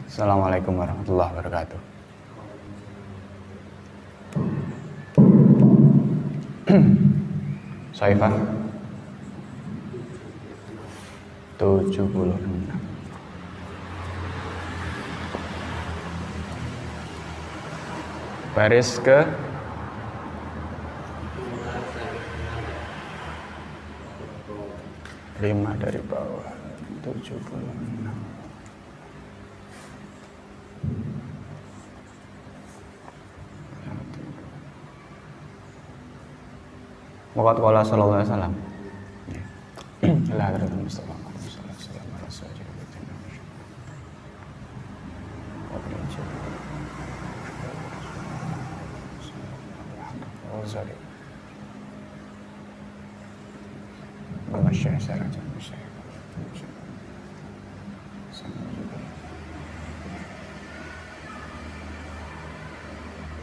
Assalamualaikum warahmatullahi wabarakatuh. Saifah 76. Baris ke 5 dari bawah 76. Waqat qala sallallahu alaihi wasallam. La hadratul Mustafa sallallahu alaihi wasallam.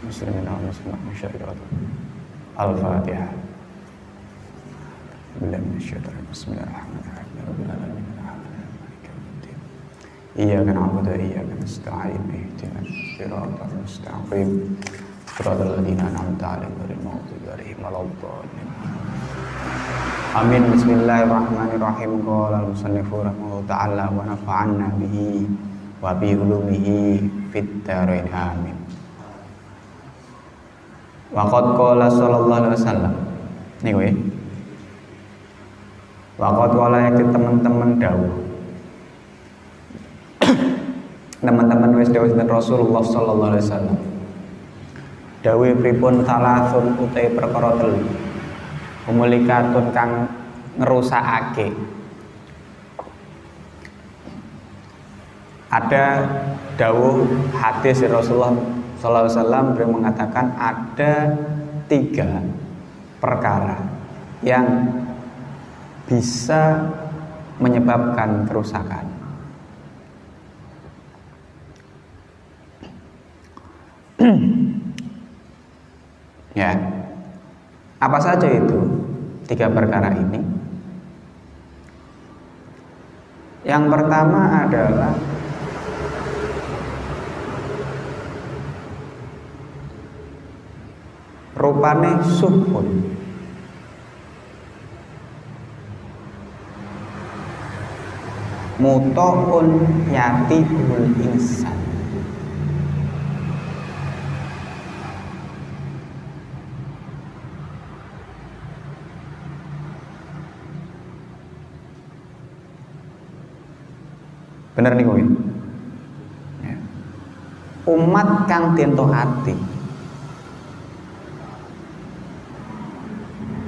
Muslimin wa muslimat musyarikat. Al-Fatihah. Bismillahirrahmanirrahim. Rabbil alamin. Iyyaka na'budu wa iyyaka nasta'in. Ihdinas siratal mustaqim. Siratal ladzina an'amta 'alaihim ghairil maghdubi 'alaihim waladdallin. Amin. Bismillahirrahmanirrahim. Qala al-musannifu rahimahullahu ta'ala wa nafa'anna bihi wa bi ulumihi fid dharain amin. Waqad qala sallallahu alaihi wasallam. Niku ya. Waqad qala yakti teman-teman dawuh. Teman-teman wis dawuh sinten Rasulullah sallallahu alaihi wasallam. Dawuh pripun talasun utai perkara telu. Umulikatun kang ngerusakake. Ada dawuh hadis Rasulullah sallallahu alaihi wasallam beliau mengatakan ada 3 perkara yang bisa menyebabkan kerusakan. Ya. Apa saja itu 3 perkara ini? Yang pertama adalah rupane subhun. Muto'un yatihul insan. Bener nih kowe. Ya. Umat kang tento ati.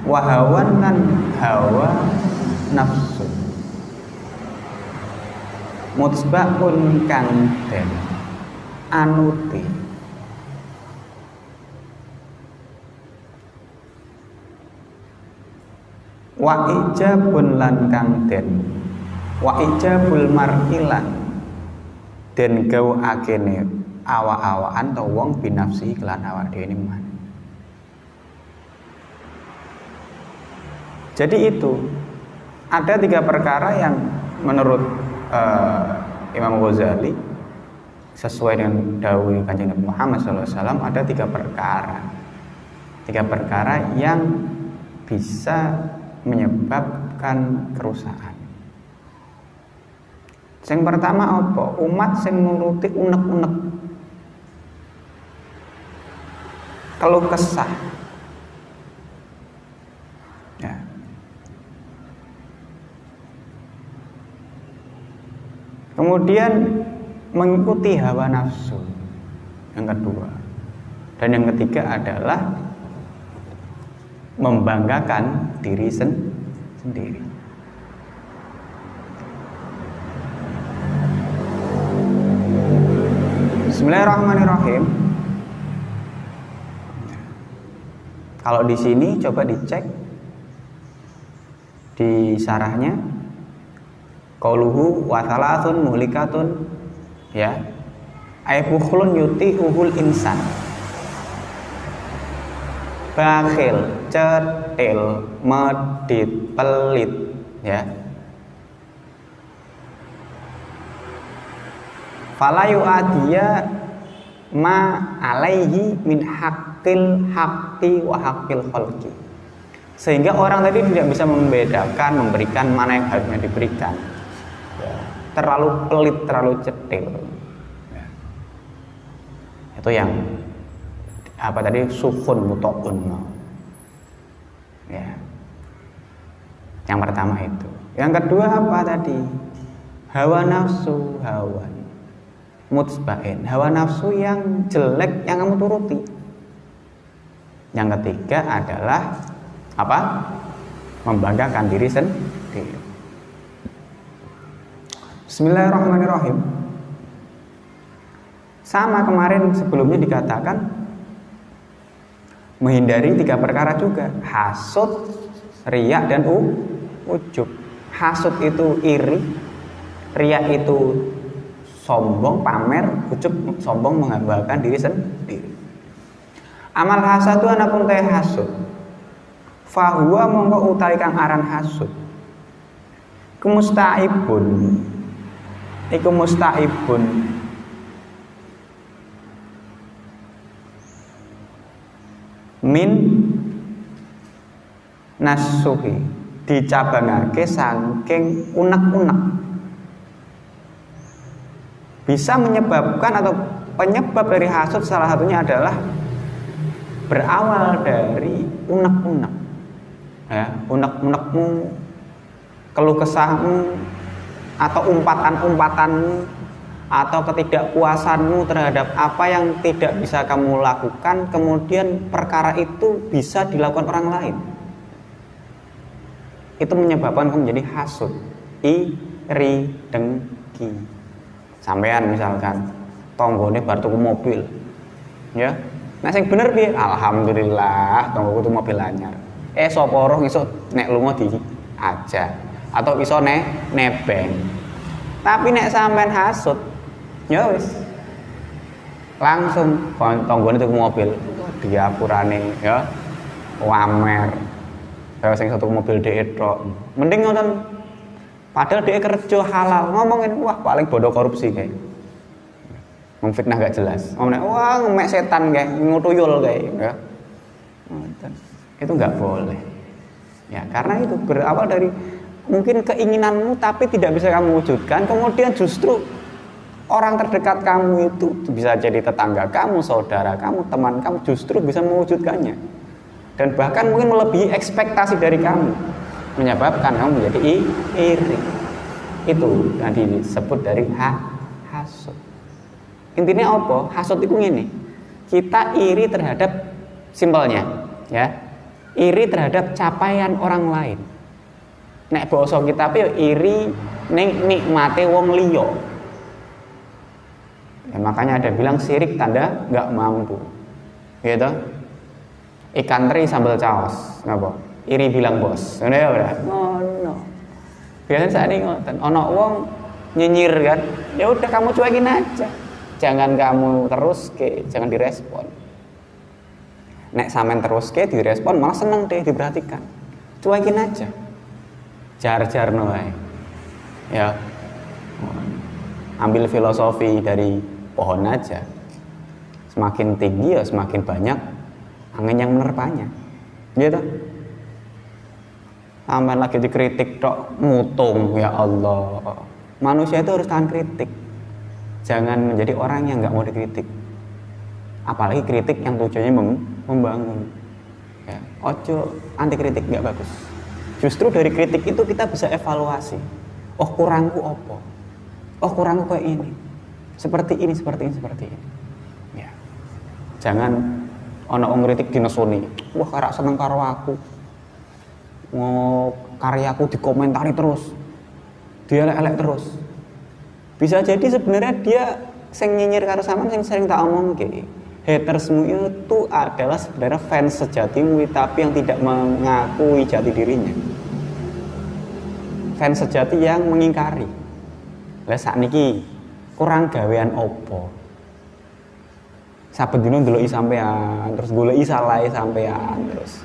Wahawan lan hawa nafsu. Mutsba'un kang den anuti. Wa ijabun lan kang den wa ijabul mar'ilan den gawakene awak-awakan to wong binafsi kelan awak dhewe man. Jadi itu ada 3 perkara yang menurut Imam Ghazali sesuai dengan dawuh Kanjeng Nabi Muhammad SAW ada 3 perkara. 3 perkara yang bisa menyebabkan kerusakan. Yang pertama apa? Umat sing nuruti unek-unek. Keluh kesah. Ya. Kemudian mengikuti hawa nafsu. Yang kedua. Dan yang ketiga adalah membanggakan diri sendiri. Bismillahirrahmanirrahim. Kalau di sini coba dicek di sarahnya. Qauluhu wa thalathun muhlikatun, ya. Ay bukhlun yuti'uhul insan. Bakhil, cetil, medit, pelit, ya. fala yu'adiya ma alaihi min haqqil haqqi wa haqqil khalqi. Sehingga orang tadi tidak bisa membedakan, memberikan mana yang harusnya diberikan. Terlalu pelit, terlalu cetil. Itu yang apa tadi, sukhun mutaqun. Ya. Yang pertama itu. Yang kedua apa tadi? Hawa nafsu, hawa mutba'in. Hawa nafsu yang jelek yang kamu turuti. Yang ketiga adalah apa? Membanggakan diri sendiri. Bismillahirrahmanirrahim. Sama kemarin sebelumnya dikatakan menghindari 3 perkara juga. Hasud, riya dan ujub. Hasud itu iri, riya itu sombong, pamer, ujub sombong menghambakan diri sendiri. Amal hasad itu anapun teh hasud. Fahuwa mongko utawi kang aran hasud. Kumustaibun. Iku mustaibun. Min nasuhi, dicabangake saking unek-unek. Bisa menyebabkan atau penyebab dari hasud salah satunya adalah berawal dari unek-unek. Ya, unek-unekmu, keluh kesahmu, atau umpatan-umpatanmu, atau ketidakpuasanmu terhadap apa yang tidak bisa kamu lakukan, kemudian perkara itu bisa dilakukan orang lain. Itu menyebabkan kamu menjadi hasud, iri, dengki. Sampean misalkan tonggone bar tuku mobil, ya, nah sing bener piye? Alhamdulillah tonggoku tuku mobil anyar. Sapa roh iso nek lunga di aja atau iso nebeng. Tapi nek sampean hasud, ya wis langsung tonggone tuku mobil diapurane, ya wamer. Kalau sing satu mobil dhek tok. Mending ngoten. Padahal dhek kerja halal, ngomongin wah paling bodoh korupsi kayak. Memfitnah gak jelas. Ngomongin wah ngemek setan kayak, ngutuyul kayak, ya. Itu nggak boleh. Ya, karena itu berawal dari mungkin keinginanmu tapi tidak bisa kamu wujudkan, kemudian justru orang terdekat kamu itu bisa jadi tetangga kamu, saudara kamu, teman kamu justru bisa mewujudkannya. Dan bahkan mungkin melebihi ekspektasi dari kamu, menyebabkan kamu menjadi iri. Itu yang disebut dari hasud. Intinya apa? Hasud itu ini. Kita iri terhadap simpelnya, ya. Iri terhadap capaian orang lain. Nek basa kita piye iri ning nikmate wong liya. Ya, makanya ada bilang sirik tanda nggak mampu. Gitu. Ikan teri sambal caos, napa? Iri bilang bos. Ngono ya ora? Ngono. Biasanya saat ini ngoten, ono wong nyinyir kan. Ya udah kamu cuekin aja. Jangan kamu terus jangan direspon. Nek sampean terus direspon malah seneng deh diperhatikan. Cuekin aja. Jar-jarno wae. Ya. Ambil filosofi dari pohon aja. Semakin tinggi ya semakin banyak angin yang menerpanya. Gitu. Sampean lagi dikritik tok mutung, ya Allah. Manusia itu harus tahan kritik. Jangan menjadi orang yang nggak mau dikritik. Apalagi kritik yang tujuannya membangun. Ya, ojo anti kritik nggak bagus. Justru dari kritik itu kita bisa evaluasi. Oh kurangku apa? Oh kurangku kayak ini. Seperti ini, seperti ini, seperti ini. Ya. Jangan ono wong kritik dinesoni. Wah karak seneng karo aku. Mau karyaku dikomentari terus. Dia elek-elek terus. Bisa jadi sebenarnya dia sing nyinyir karo sampean sing sering tak omongke. Hatersmu itu adalah sebenarnya fans sejatimu tapi yang tidak mengakui jati dirinya. Fans sejati yang mengingkari. Lah sakniki kurang gawean opo? Saben dino ndeloki sampean, terus goleki salahe sampean terus.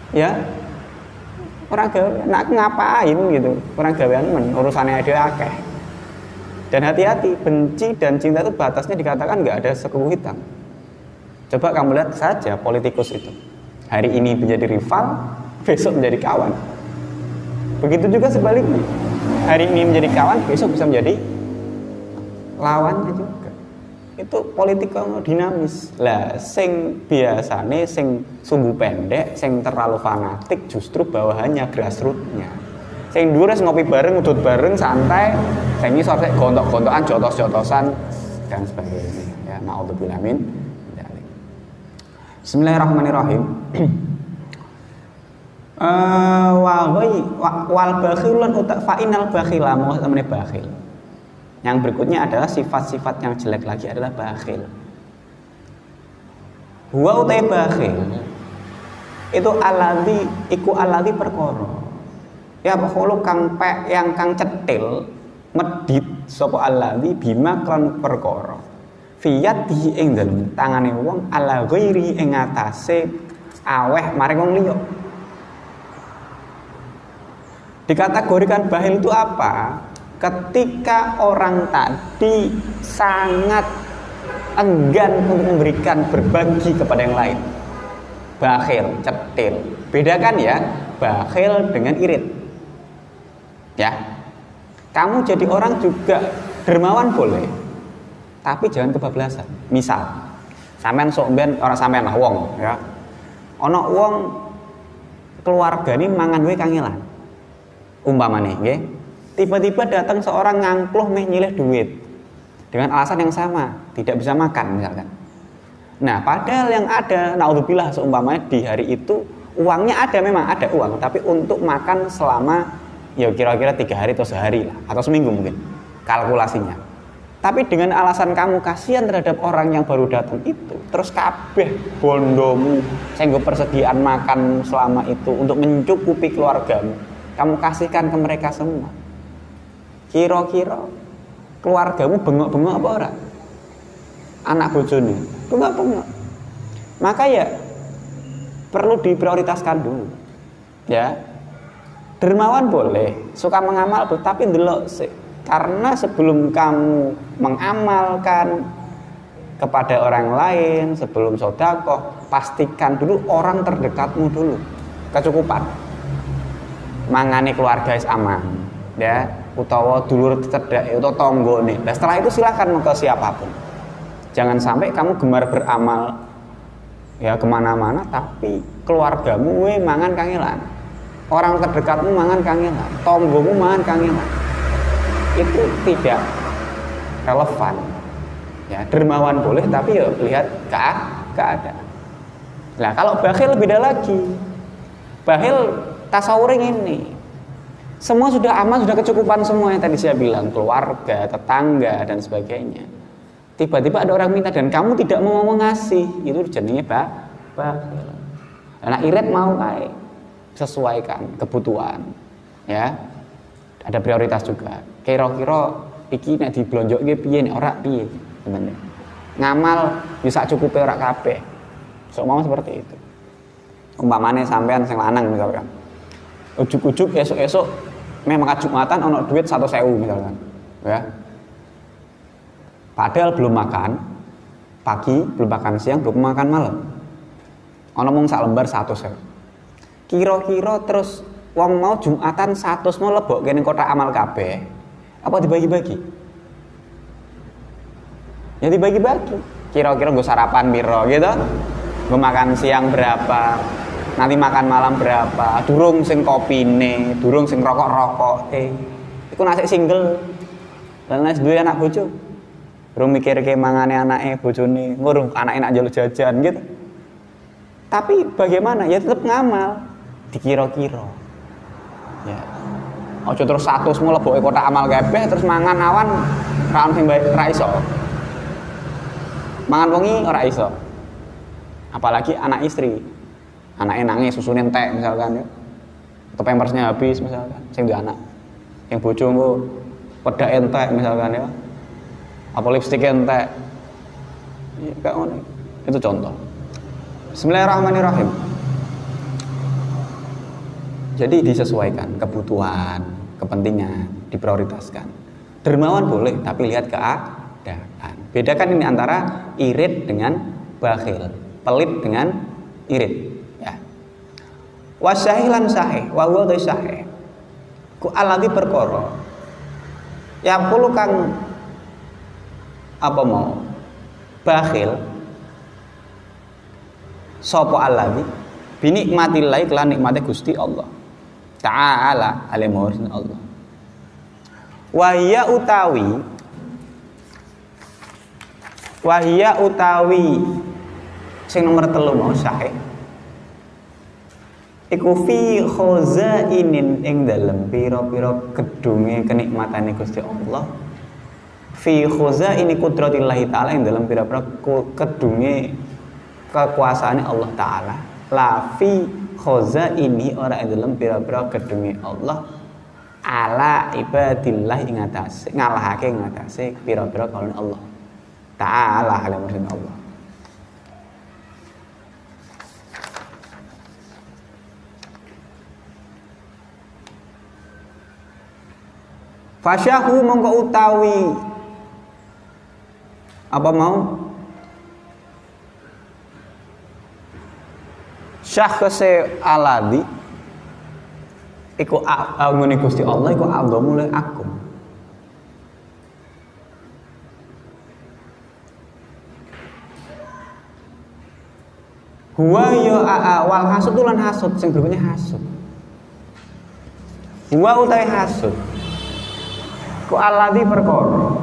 Ya. Orang gawean, nak ngapain gitu? Orang gawean men urusane dhewe akeh. Dan hati-hati, benci dan cinta itu batasnya dikatakan nggak ada sekufu hitam. Coba kamu lihat saja politikus itu. Hari ini menjadi rival, besok menjadi kawan. Begitu juga sebaliknya. Hari ini menjadi kawan, besok bisa menjadi lawannya juga. Itu politik dinamis. Lah, sing biasane sing sumbu pendek, sing terlalu fanatik justru bawahannya grassroots-nya. Sing dhuwur ngopi bareng, udut bareng, santai. Sing ngisor sik gontok-gontokan, jotos-jotosan dan sebagainya. Ya, naudzubillah min dzalik. Bismillahirrahmanirrahim. Wal bakhilun utak fa'inal bakhila mau namanya bakhil. Yang berikutnya adalah sifat-sifat yang jelek lagi adalah bakhil. Huwa utai bakhil itu alladzi perkara. Ya pokoknya kang cetil medit sapa alladzi bima klan perkara. Fiyat di ing dalem tangane wong ala ghairi ing atase aweh maring wong liya. Dikategorikan bakhil itu apa? Ketika orang tadi sangat enggan untuk memberikan berbagi kepada yang lain. Bakhil, cetil. Bedakan ya, bakhil dengan irit. Ya. Kamu jadi orang juga dermawan boleh. Tapi jangan kebablasan. Misal, sampean sok ben ora sampean lah wong, ya. Ana wong keluargane mangan wae kangelan. Umpamane nggih. Tiba-tiba datang seorang ngangkluh meh nyilih duit dengan alasan yang sama, tidak bisa makan misalkan. Nah, padahal yang ada, naudzubillah seumpamanya di hari itu uangnya ada, memang ada uang, tapi untuk makan selama ya kira-kira 3 hari atau sehari lah, atau seminggu mungkin kalkulasinya. Tapi dengan alasan kamu kasihan terhadap orang yang baru datang itu, terus kabeh bondomu sehingga persediaan makan selama itu untuk mencukupi keluargamu, kamu kasihkan ke mereka semua. Kira-kira keluargamu bengok-bengok apa ora? Anak bojone bengok-bengok. Maka ya perlu diprioritaskan dulu. Ya. Dermawan boleh, suka mengamal tapi ndelok sih. Karena sebelum kamu mengamalkan kepada orang lain, sebelum sedekah, pastikan dulu orang terdekatmu dulu kecukupan. Mangane keluarga is aman, ya, utawa dulur cedhak utawa tanggane. Nah, setelah itu silakan ke siapapun. Jangan sampai kamu gemar beramal ya kemana-mana tapi keluargamu mangan kangelan. Orang terdekatmu mangan kangelan, tanggomu mangan kangelan. Itu tidak relevan. Ya, dermawan boleh tapi ya lihat keadaan. Nah, kalau bakhil beda lagi. Bakhil tasawuring ini. Semua sudah aman, sudah kecukupan semua yang tadi saya bilang, keluarga, tetangga dan sebagainya. Tiba-tiba ada orang minta dan kamu tidak mau ngasih, itu jenenge bakhil. Nah, irit mau kae sesuaikan kebutuhan. Ya. Ada prioritas juga. Kira-kira iki nek diblonjokke piye nek ora piye, teman. Ngamal bisa cukupe ora kabeh. Sok mau seperti itu. Umpamane sampean sing lanang misalkan. Ujuk-ujuk esuk-esuk memang Jumatan ono duit 100.000 misalkan. Ya. Padahal belum makan pagi, belum makan siang, belum makan malam. Ono mung sak lembar 100.000. Kira-kira terus wong mau Jumatan 100 mau lebokke ning kotak amal kabeh. Apa dibagi-bagi? Ya dibagi-bagi. Kira-kira gue sarapan piro gitu. Gue makan siang berapa? Nanti makan malam berapa? Durung sing kopine, durung sing rokok-rokok. Iku nasi single. Lan nek duwe anak bojo. Durung mikirke mangane anake bojone, ngurung anake nak njaluk jajan gitu. Tapi bagaimana? Ya tetap ngamal. Dikira-kira. Ya. Ojo terus 100 mu leboke kotak amal kabeh terus mangan awan ra ono sing ra iso. Mangan wengi ora iso. Apalagi anak istri. Anaknya nangis susune entek misalkan ya. Atau pampersnya habis misalkan sing duwe anak. Yang bojo engko pedak entek misalkan ya. Apa lipstik entek. Ya kayak ngono. Itu contoh. Bismillahirrahmanirrahim. Jadi disesuaikan kebutuhan, kepentingan, diprioritaskan. Dermawan boleh, tapi lihat keadaan. Bedakan ini antara irit dengan bakhil, pelit dengan irit. Ya. Wasahilan sahih, wahuwa sahih. Ku alati perkara. Ya kulo kang apa mau bakhil sapa alladzi binikmatillahi kelan nikmate Gusti Allah Ta'ala alimawsin Allah. Wahia utawi sing nomor 3 mau sahih iku fi khazainin ing dalem pira-pira gedunge kenikmatane Gusti Allah, fi khazaini qudratillahi ta'ala ing dalem pira-pira gedunge kekuasaane Allah Ta'ala, la fi khazaini ora ing dalem pira-pira gedunge Allah ala ibadillah ing atase ngalahake ing atase pira-pira kaulane Allah Ta'ala alimawsin Allah. Fasyahu mongko utawi apa mau syakhse aladi iku ngene Gusti Allah iku agama le aku. Huwa ya wal hasud lan hasud sing berikutnya hasud. Huwa utawi hasud ku alladzi perkara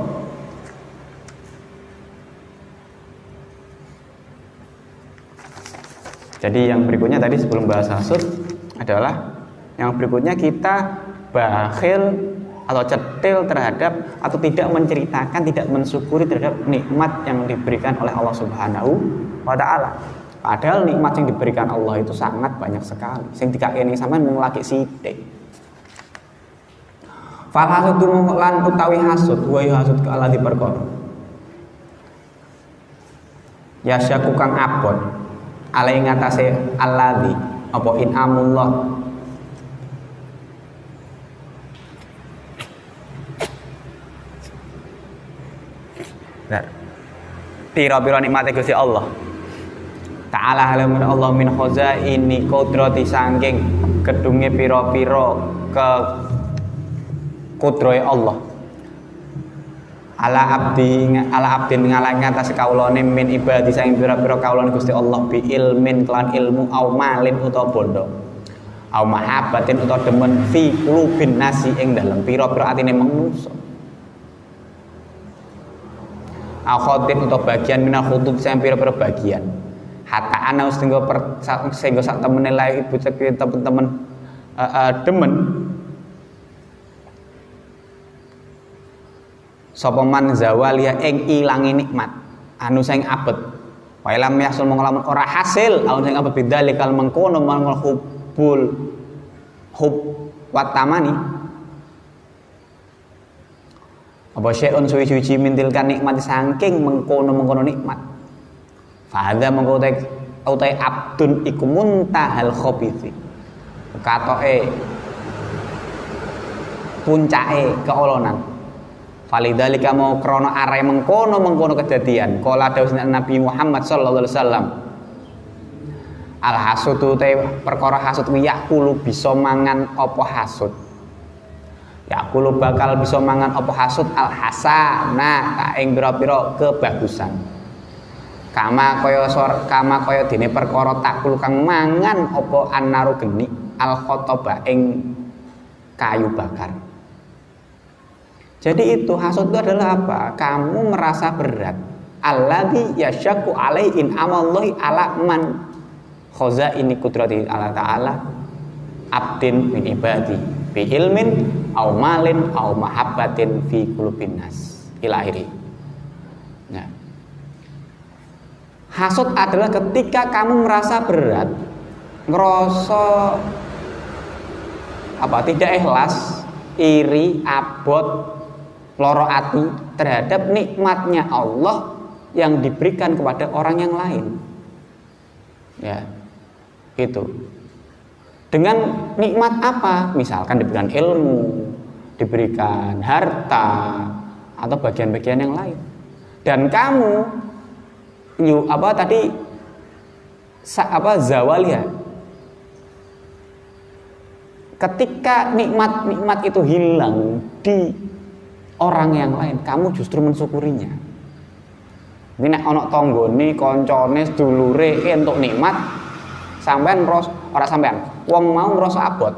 jadi yang berikutnya tadi sebelum bahas hasud adalah yang berikutnya kita bakhil atau cetil terhadap atau tidak menceritakan, tidak mensyukuri terhadap nikmat yang diberikan oleh Allah Subhanahu wa Ta'ala. Padahal nikmat yang diberikan Allah itu sangat banyak sekali. Sing dikakeni sampean mung lagi sithik. Fal hasudu mongko lan utawi hasud wa hasud ke alladzi perkara ya syaku kang abot alai ngatasé alladzi apa inamullah pira-pira nikmate Gusti Allah Ta'ala halamun Allah min khazaini qudrati saking gedunge pira-pira ke kudrohe Allah ala abdin ngalang atas kaulane min ibadi saking pira-pira kaulane Gusti Allah bi ilmin kelan ilmu au malin utawa bondo au mahabbatin utawa demen fi qulubin nasi ing dalem pira-pira atine manungsa au khotin utawa bagian minal khutub saking pira-pira bagian hatta ana sehingga sak temene lae ibu cek temen-temen demen sapa man zawalia ing ilangi nikmat anu sing abet wa lam yasul mongko ora hasil anu sing abet bidzalikal mengkono mangul hub watamani apa syai'un suwi-suwi mintilkan nikmat saking mengkono nikmat fa hadza mongko utai abdun iku muntahal khabithi katoke puncake keolonan. Falidzalika mau krana are mengkono kedadian kala dawuh Nabi Muhammad sallallahu alaihi wasallam al hasudu te perkara hasud yakulu bisa mangan apa hasud yakulu bakal bisa mangan apa hasud al hasana ka ing pira-pira kebagusan kama kaya dene perkara takul kang mangan apa annaru geni al khotoba ing kayu bakar. Jadi itu hasud itu adalah apa? Kamu merasa berat. Alladzi yasyaku alaihin amallahi ala man khazaini qudrati Allah Ta'ala abdin min ibadi bi ilmin au malin au mahabbatin fi qulubin nas ila akhiri. Nah. Hasud adalah ketika kamu merasa berat, ngerasa tidak ikhlas, iri, abot, loro ati terhadap nikmatnya Allah yang diberikan kepada orang yang lain. Ya, itu. Dengan nikmat apa? Misalkan diberikan ilmu, diberikan harta atau bagian-bagian yang lain. Dan kamu zawalia. Ketika nikmat-nikmat itu hilang di orang yang lain, kamu justru mensyukurinya. Ini nek ana tanggane, kancane, sedulure entuk nikmat, sampean ora sampean, wong mau ngrasa abot.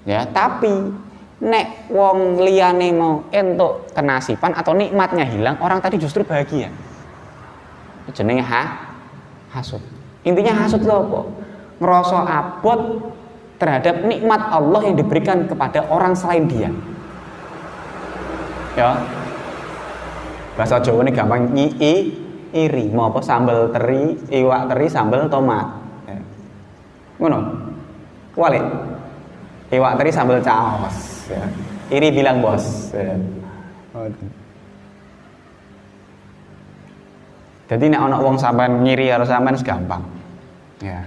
Ya, tapi nek wong liyane mau entuk kenasiban atau nikmatnya hilang, orang tadi justru bahagia. Jenenge hasud. Intinya hasud itu apa? Ngerasa abot terhadap nikmat Allah yang diberikan kepada orang selain dia. Ya. Bahasa Jawa ini gampang iri, mau apa sambal teri, iwak teri, sambal tomat. Ya. Ngono. Kuali. Iwak teri sambal caos. Ya. Iri bilang bos. Ya. Jadi nek ana wong sampean ngiri karo sampean gampang. Ya.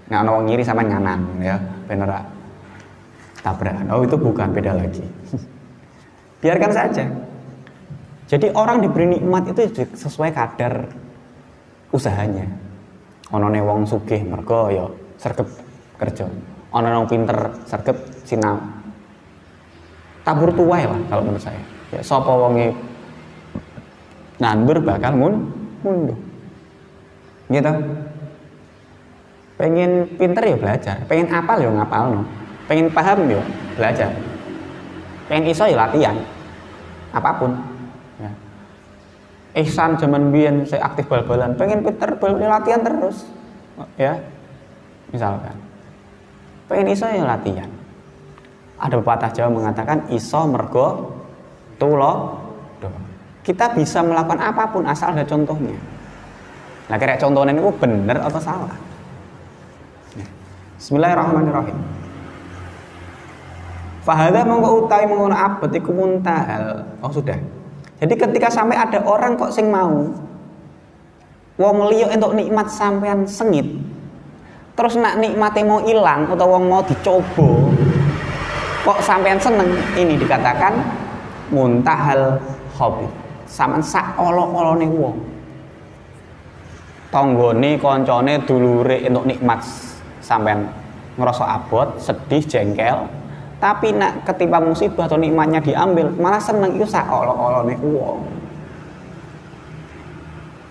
Nek ana wong ngiri sampean nganan ya, ben ora tabrakan. Oh, itu bukan, beda lagi. Biarkan saja. Jadi orang diberi nikmat itu sesuai kadar usahanya. Ana ne wong sugih mergo ya sregep kerja. Ana wong pinter sregep sinau. Tabur tuwai lah kalau menurut saya. Ya sapa wonge nandur bakal mundur. Gitu. Pengen pinter ya belajar, pengen apal ya ngapalno, pengen paham ya belajar, pengen iso ya latihan, apapun. Ya. Ihsan zaman biyen saya aktif bal-balan, pengen pinter latihan terus, ya. Misalkan, pengen iso ya latihan. Ada pepatah Jawa mengatakan iso mergo tulo. Kita bisa melakukan apapun asal ada contohnya. Nah, kira contohnya itu benar atau salah? Bismillahirrahmanirrahim. Fahadha mongko utawi mongko abet iku muntahal. Oh sudah. Jadi ketika sampai ada orang kok sing mau wong liya entuk nikmat sampean sengit. Terus nak nikmate mau ilang atau wong mau dicoba kok sampean seneng, ini dikatakan muntahal hobi. Sampean sak olo-olone wong. Tanggane, kancane, dulure entuk nikmat sampean ngerasa abot, sedih, jengkel, tapi nak ketimpa musibah atau nikmatnya diambil malah seneng, itu saolo-olone wong.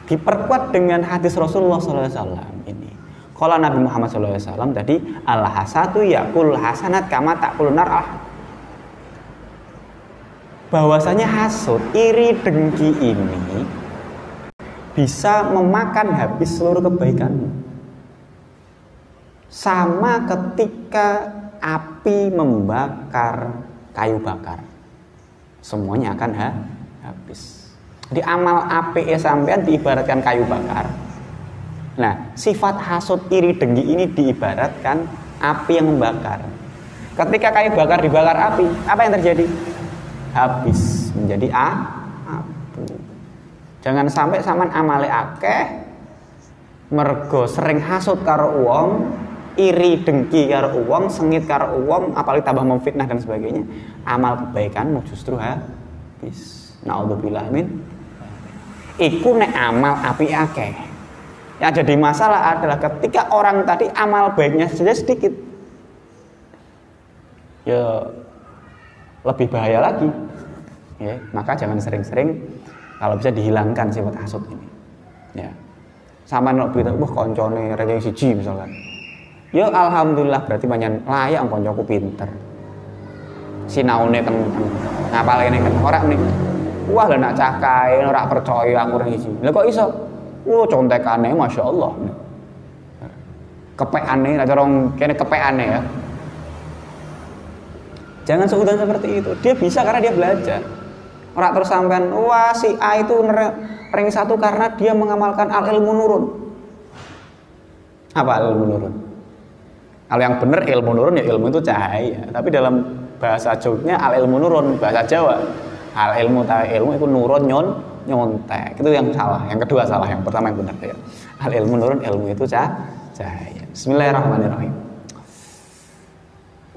Diperkuat dengan hadis Rasulullah SAW ini. Kalau Nabi Muhammad SAW tadi al-hasatu yakul hasanat kama takul nar. Bahwasanya hasud, iri, dengki ini bisa memakan habis seluruh kebaikanmu. Sama ketika api membakar kayu bakar, semuanya akan habis. Jadi amal api sampean diibaratkan kayu bakar. Nah, sifat hasud, iri, dengki ini diibaratkan api yang membakar. Ketika kayu bakar dibakar api, apa yang terjadi? Habis menjadi api. Jangan sampai sampean amale akeh mergo sering hasud karo wong, iri dengki karo wong, sengit karo wong, apalagi tambah memfitnah dan sebagainya, amal kebaikanmu justru habis. Naudzubillah min. Iku nek amal api akeh. Yang jadi masalah adalah ketika orang tadi amal baiknya saja sedikit, ya lebih bahaya lagi. Ya, maka jangan sering-sering, kalau bisa dihilangkan sifat hasud ini. Ya. Sama nek berita wah koncone ranking siji misalkan. Ya alhamdulillah berarti banyak layak koncoku pinter. Sinaune kenceng, ngapalene kan ora nih. Wah lah nak cakai ora percaya aku ranking siji. Lah kok iso? Contekane masyaallah. Kepekane nek orang kene kepekane ya. Jangan seudon seperti itu. Dia bisa karena dia belajar. Ora terus sampean, wah si A itu ranking 1 karena dia mengamalkan al-ilmu nurun. Apa al-ilmu nurun? Kalau yang benar ilmu nurun ya ilmu itu cahaya. Tapi dalam bahasa Jawanya al-ilmu nurun, bahasa Jawa al-ilmu ilmu itu nurun nyontek. Itu yang salah. Yang kedua salah, yang pertama yang benar ya. Al-ilmu nurun, ilmu itu cahaya. Bismillahirrahmanirrahim.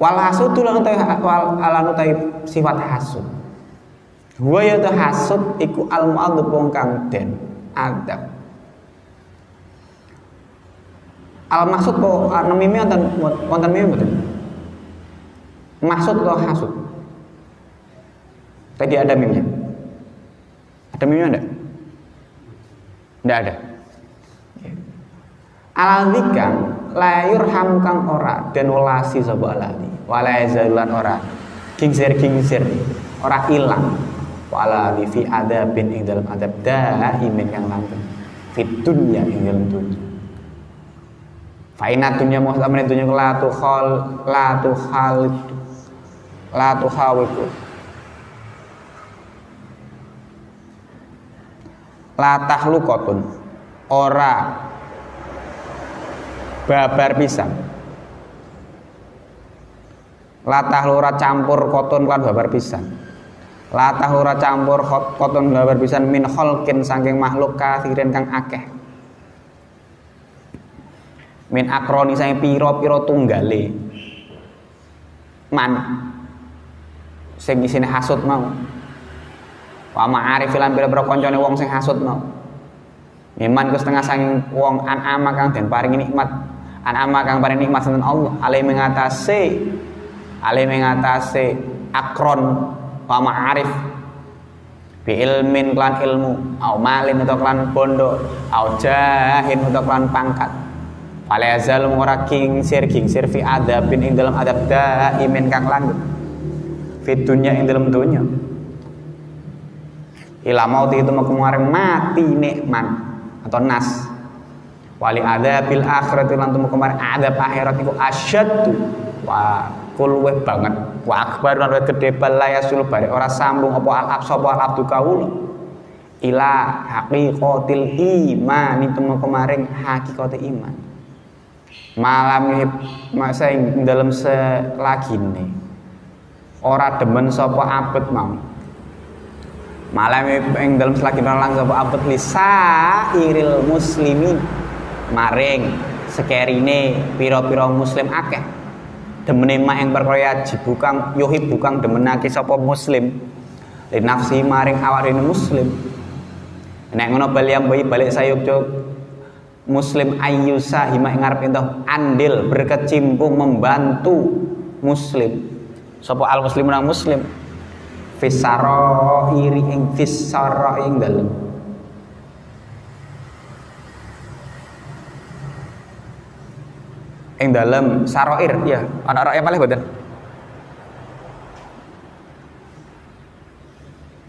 Wal hasud lan utai sifat hasud. Wa ya ta hasud iku al mu'adzab wong kang den adab. Al maksud kok mimi wonten mimi mboten? Maksud kok hasud. Tadi ada mimnya. Ada mimnya enggak? Enggak ada. Aladzika la yurham kang ora den welasi sapa aladi. Wala yazalan ora kingsir ora ilang. Wala fi adabin ing dalam adab daimin kang langgeng. Fit dunya ing dalam dunya. Fa inna dunya muhtamin dunya la tuhawiku la tahlukotun ora babar pisan la tahlura campur koton kan babar pisan la tahlura campur koton babar pisan min kholkin saking makhluk kathirin kang akeh min akroni saking piro-piro tunggale man sing isine hasud mau wa ma'arif lan pira-pira kancane wong sing hasud mau iman ku setengah saking wong an'ama kang den paringi nikmat an'ama kang paring nikmat sinten Allah alih mengatasi akron wa ma'arif bi ilmin klan ilmu au malin utawa klan bondo au jahin utawa klan pangkat fala yazal ora kingsir fi adabin ing dalam adab daimin kang langgeng fit dunya ing dalam dunya ila mauti itu kemarin mati nikmat atau nas wali adabil akhirat lan temu kemarin adab akhirat iku asyaddu wa kulweh banget wa akbar lan gede balayasul bare ora sambung apa al sapa al abdu kaula ila haqiqatil iman temu kemarin hakikate iman malam masa ing dalam selagine ora demen sapa abet mau malam ing dalam selagine lang sapa abet lisairil muslimin maring sekerine pira-pira muslim akeh demene mak ing perkara jibukang yuhib bukang demenake sapa muslim li nafsi maring awake muslim nek ngono balik sayuk muslim ayyusa hima ing ngarep entuk andil berkecimpung membantu muslim sapa al muslimun ang muslim fisara iri ing fisara ing dalem ing dalem sarair ya ana yang paling boten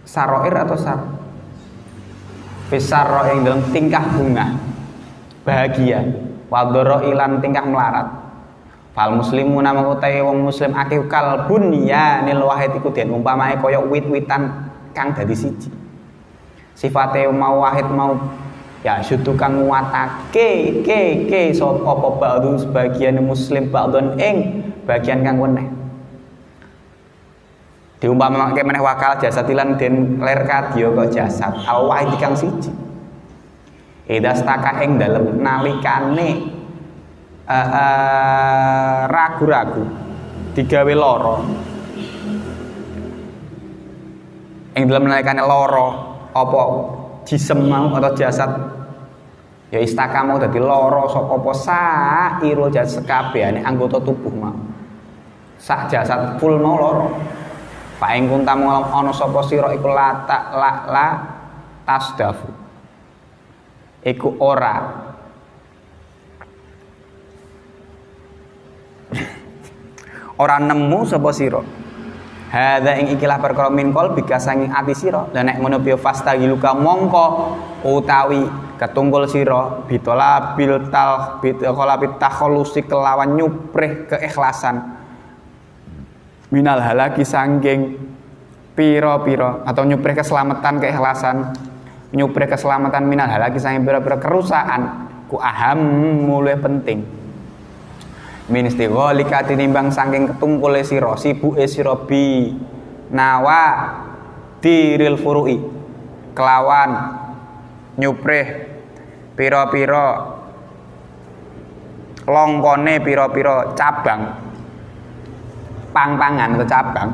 sarair atau fisara ing dalem tingkah bunga bahagia wadoro ilan tingkah melarat fal muslimu nama utai wong muslim akeh kalbun ya nil wahid iku den umpamae kaya wit-witan kang dadi siji sifate mau wahid mau ya sudu kang nguatake ke sapa apa ba'du sebagian muslim ba'dun ing bagian kang weneh diumpamake meneh wakal jasadilan den ler kadya kok jasad al wahid kang siji idastaka ing dalem nalikane ragu-ragu digawe lara ing dalem nalikane lara apa jisem mau atau jasad ya istaka mau dadi lara sapa apa sairul jasad sekabehane anggota tubuh mau sak jasad full mau lara fa ing kuntam ana sapa sira iku la tasdafu iku ora nemu sapa sira hadza ing ikilah perkara min qalbika sanging ati sira lan nek ngono piye fastagiluka mongko utawi ketunggul sira bitolabil takhalusi kelawan nyuprih keikhlasan minal halaki sanging pira-pira atau nyuprih keselamatan keikhlasan nyuprih keselamatan minal halaki sanging pira-pira kerusakan ku aham mulih penting min istighalika tinimbang saking ketungkule sira sibuke sira bi nawa diril furu'i kelawan nyuprih pira-pira longkone pira-pira cabang pang-pangan atau cabang.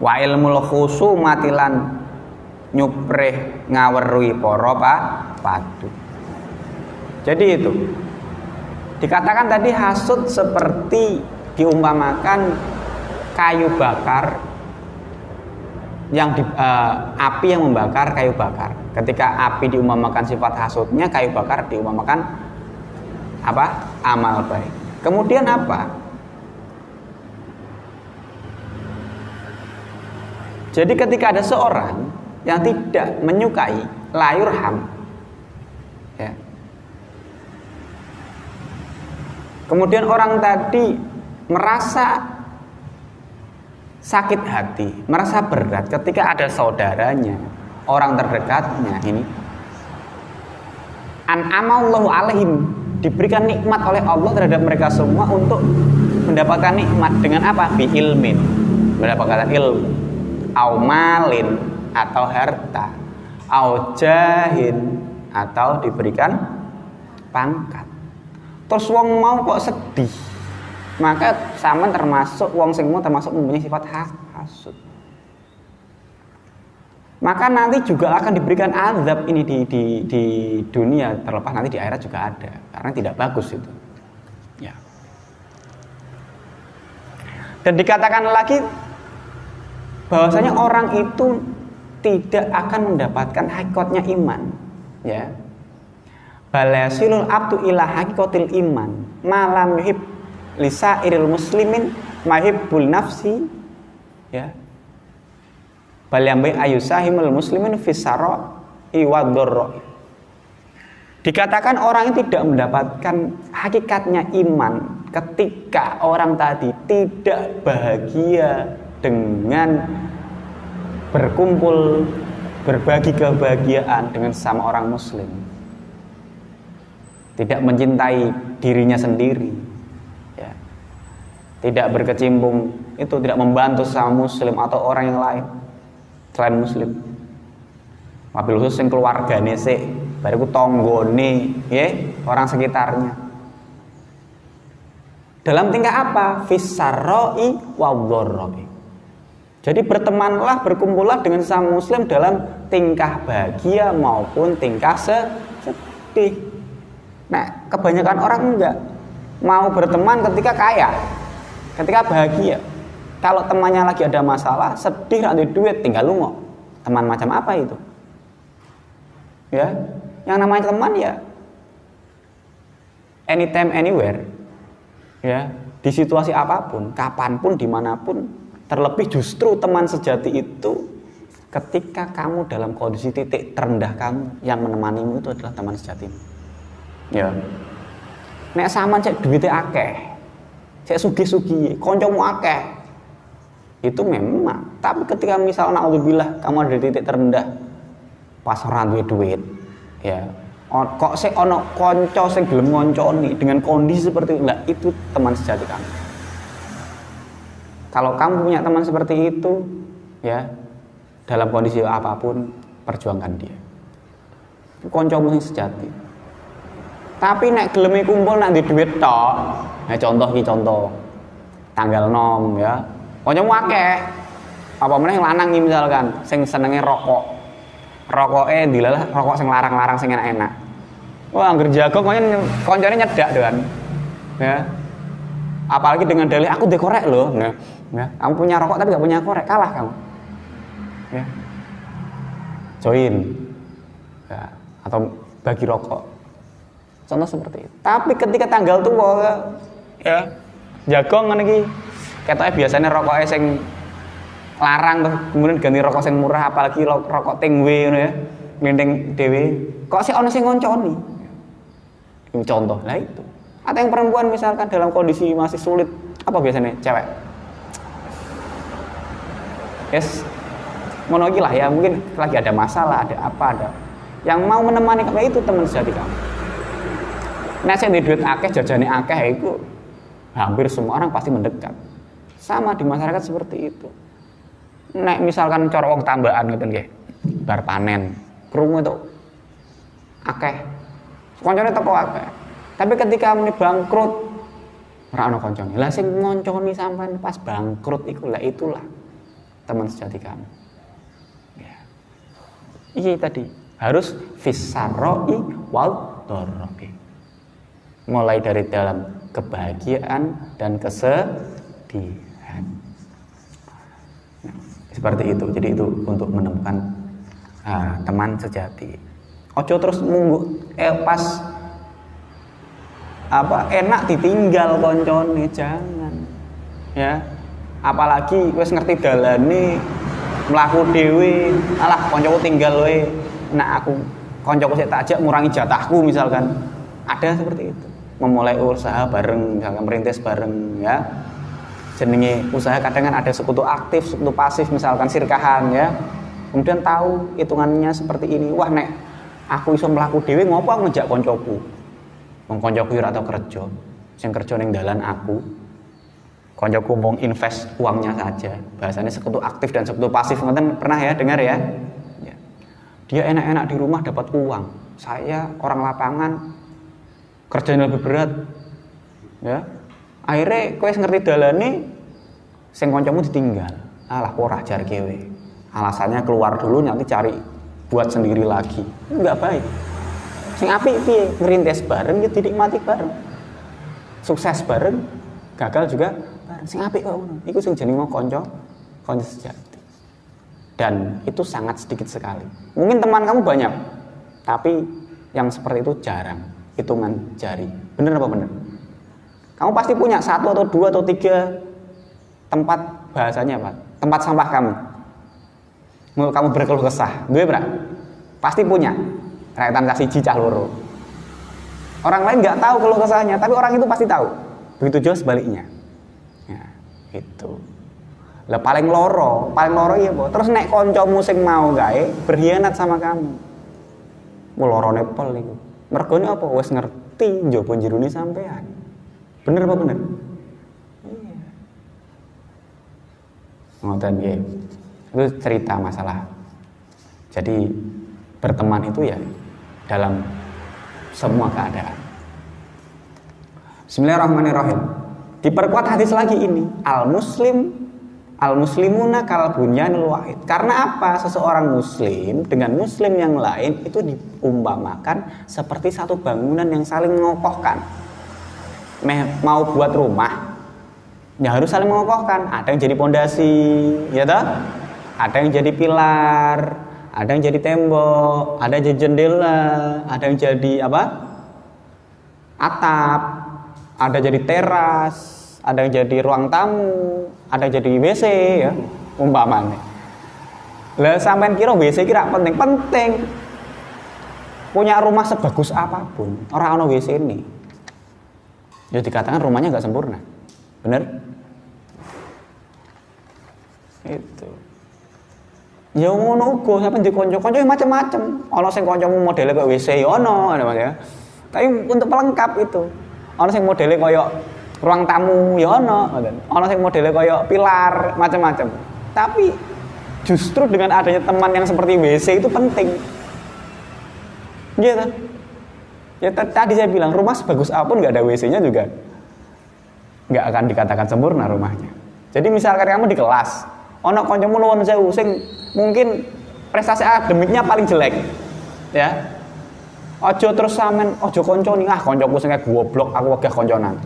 Wa ilmul khusumati lan nyuprih ngaweruhi para padu. Jadi itu dikatakan tadi hasud seperti diumpamakan kayu bakar yang api yang membakar kayu bakar. Ketika api diumpamakan sifat hasudnya, kayu bakar diumpamakan apa? Amal baik. Kemudian apa? Jadi ketika ada seorang yang tidak menyukai layurham, ya. Kemudian orang tadi merasa sakit hati, merasa berat ketika ada saudaranya, orang terdekatnya ini an'amallahu alaihim, diberikan nikmat oleh Allah terhadap mereka semua untuk mendapatkan nikmat dengan apa? Bi ilmin, mendapatkan ilmu, au malin atau harta, au jahin atau diberikan pangkat. Terus wong mau kok sedih, maka sama termasuk wong sing mau termasuk mempunyai sifat hasud. Maka nanti juga akan diberikan azab ini di dunia, terlepas nanti di akhirat juga ada, karena tidak bagus itu. Ya. Dan dikatakan lagi bahwasanya orang itu tidak akan mendapatkan hakikatnya iman, ya. Balasilul abdu ila hakikatil iman malam yuhib lisairil muslimin mahibbul nafsi, ya. Bal yambai ayusahimul muslimin fisara iwadorro. Dikatakan orang yang tidak mendapatkan hakikatnya iman ketika orang tadi tidak bahagia dengan berkumpul berbagi kebahagiaan dengan sama orang muslim, tidak mencintai dirinya sendiri, ya. Tidak berkecimpung itu, tidak membantu sama muslim atau orang yang lain selain muslim. Wabil khusus yang keluargane sik, bariku tonggone, ya, orang sekitarnya. Dalam tingkah apa? Fisarroi wadorroi. Jadi bertemanlah, berkumpullah dengan sesama muslim dalam tingkah bahagia maupun tingkah sedih. Nah, kebanyakan orang enggak mau berteman ketika kaya, ketika bahagia. Kalau temannya lagi ada masalah, sedih, ada duit, tinggal lungo. Teman macam apa itu? Ya, yang namanya teman ya anytime, anywhere. Ya, di situasi apapun, kapanpun, dimanapun. Terlebih justru teman sejati itu ketika kamu dalam kondisi titik terendah kamu, yang menemanimu itu adalah teman sejatimu. Ya. Nek sama cek duitnya akeh, cek sugih-sugih, koncomu akeh. Itu memang, tapi ketika misalnya naudzubillah kamu ada di titik terendah, pas ora duit, ya. Kok sik ono kanca sing gelem ngonconi dengan kondisi seperti itu, lah itu teman sejati kamu. Kalau kamu punya teman seperti itu, ya, dalam kondisi apapun perjuangkan dia. Kancamu sing sejati. Tapi nek gelem kumpul nak di duit tok, nah contoh tanggal 6 ya. Kancamu akeh. Apa meneh lanang iki misalkan sing senenge rokok. Rokoke dilalah rokok sing larang-larang sing enak-enak. Wah, angger jago koncone nyedak doan. Ya. Apalagi dengan dalih aku dekorek loh. Nah, ya. Kamu punya rokok tapi gak punya korek, kalah kamu. Ya. Join. Ya. Atau bagi rokok. Contoh seperti itu. Tapi ketika tanggal tua, ya, jago ngene iki. Ketoke biasanya rokoknya sing larang tuh, kemudian ganti rokok sing murah, apalagi rokok tingwe ngono ya. Ngendeng dhewe. Kok sih ono sing ngonconi? Ini contoh. Lah itu. Atau yang perempuan misalkan dalam kondisi masih sulit, apa biasanya cewek? Yes. Ngono iki lah ya, mungkin lagi ada masalah, ada apa, ada. Yang mau menemani kamu itu teman sejati kamu. Nek sing duit akeh, jajane akeh iku hampir semua orang pasti mendekat. Sama di masyarakat seperti itu. Nek misalkan cara wong tambahan ngoten nggih, bar panen, krungu itu akeh. Koncone teko akeh. Tapi ketika muni bangkrut, ora ana kancane. Lah sing ngonconi sampean pas bangkrut iku lah itulah teman sejati kamu. Ya. Iki tadi harus fisarroi wal dharri. Mulai dari dalam kebahagiaan dan kesedihan. Nah, seperti itu. Jadi itu untuk menemukan teman sejati. Ojo terus nunggu pas enak ditinggal koncone, jangan. Ya. Apalagi wis ngerti dalane mlaku dhewe, alah koncoku tinggal wae. Nah aku koncoku sik tak ajak ngurangi jatahku misalkan. Ada seperti itu. Memulai usaha bareng, misalkan merintis bareng ya. Jenenge usaha kadang kan ada sekutu aktif, sekutu pasif misalkan sirkahan ya. Kemudian tahu hitungannya seperti ini. Wah nek aku iso mlaku dhewe ngopo aku ngejak koncoku. Wong koncoku ora tau kerja. Sing kerja ning dalan aku. Koncoku mau invest uangnya saja. Bahasanya sekutu aktif dan sekutu pasif. Ngoten pernah ya dengar ya? Ya. Dia enak-enak di rumah dapat uang. Saya orang lapangan kerjanya lebih berat. Ya. Akhirnya kowe ngerti dalane sing koncomu ditinggal. Alah ora jar kewe. Alasannya keluar dulu nanti cari buat sendiri lagi. Enggak baik. Sing apik piye? Ngerintis bareng ya dinikmati bareng. Sukses bareng, gagal juga bareng. Sing apik kok ngono. Iku sing jenenge kanca sejati. Dan itu sangat sedikit sekali. Mungkin teman kamu banyak, tapi yang seperti itu jarang. Hitungan jari. Bener apa bener? Kamu pasti punya 1 atau 2 atau 3 tempat bahasanya apa? Tempat sampah kamu. Kamu berkeluh kesah. Duwe ora? Pasti punya. Rakyatan kasih cicah loro. Orang lain nggak tahu keluh kesahnya, tapi orang itu pasti tahu. Begitu juga sebaliknya. Ya, gitu. Lah paling loro iya po. Terus nek kancamu sing mau gawe berkhianat sama kamu. Mu lorone pol iku. Mergone apa? Wis ngerti njaba jerone sampean. Bener apa bener? Iya. Ngoten nggih. Itu cerita masalah. Jadi berteman itu ya dalam semua keadaan. Bismillahirrahmanirrahim. Diperkuat hadis lagi ini. Al-muslimuna kal bunyanil wahid. Karena apa? Seseorang muslim dengan muslim yang lain itu diumpamakan seperti satu bangunan yang saling mengokohkan. Mau buat rumah, ya harus saling mengokohkan. Ada yang jadi pondasi, ya toh? Ada yang jadi pilar, ada yang jadi tembok, ada yang jadi jendela, ada yang jadi apa? Atap, ada jadi teras, ada yang jadi ruang tamu, ada yang jadi WC ya, umpamanya. Lah sampean kira WC kira penting? Penting. Punya rumah sebagus apapun, orang ono WC ini. Ya dikatakan rumahnya nggak sempurna. Bener? Itu. Ya ngono uga sampeyan dikonco-konco macam-macam. Ana sing kancamu modele kaya WC ya ana ya. Tapi untuk pelengkap itu. Ana sing modele kaya ruang tamu ya ana, ngoten. Ana sing modele kaya pilar, macam-macam. Tapi justru dengan adanya teman yang seperti WC itu penting. Gitu. Ya tadi saya bilang rumah sebagus apapun nggak ada WC-nya juga nggak akan dikatakan sempurna rumahnya. Jadi misalkan kamu di kelas, ono kancamu nuwun sewu sing mungkin prestasi akademiknya paling jelek, ya. Ojo terus sampean ojo konconi, kancaku sing goblok, aku wegah konconan.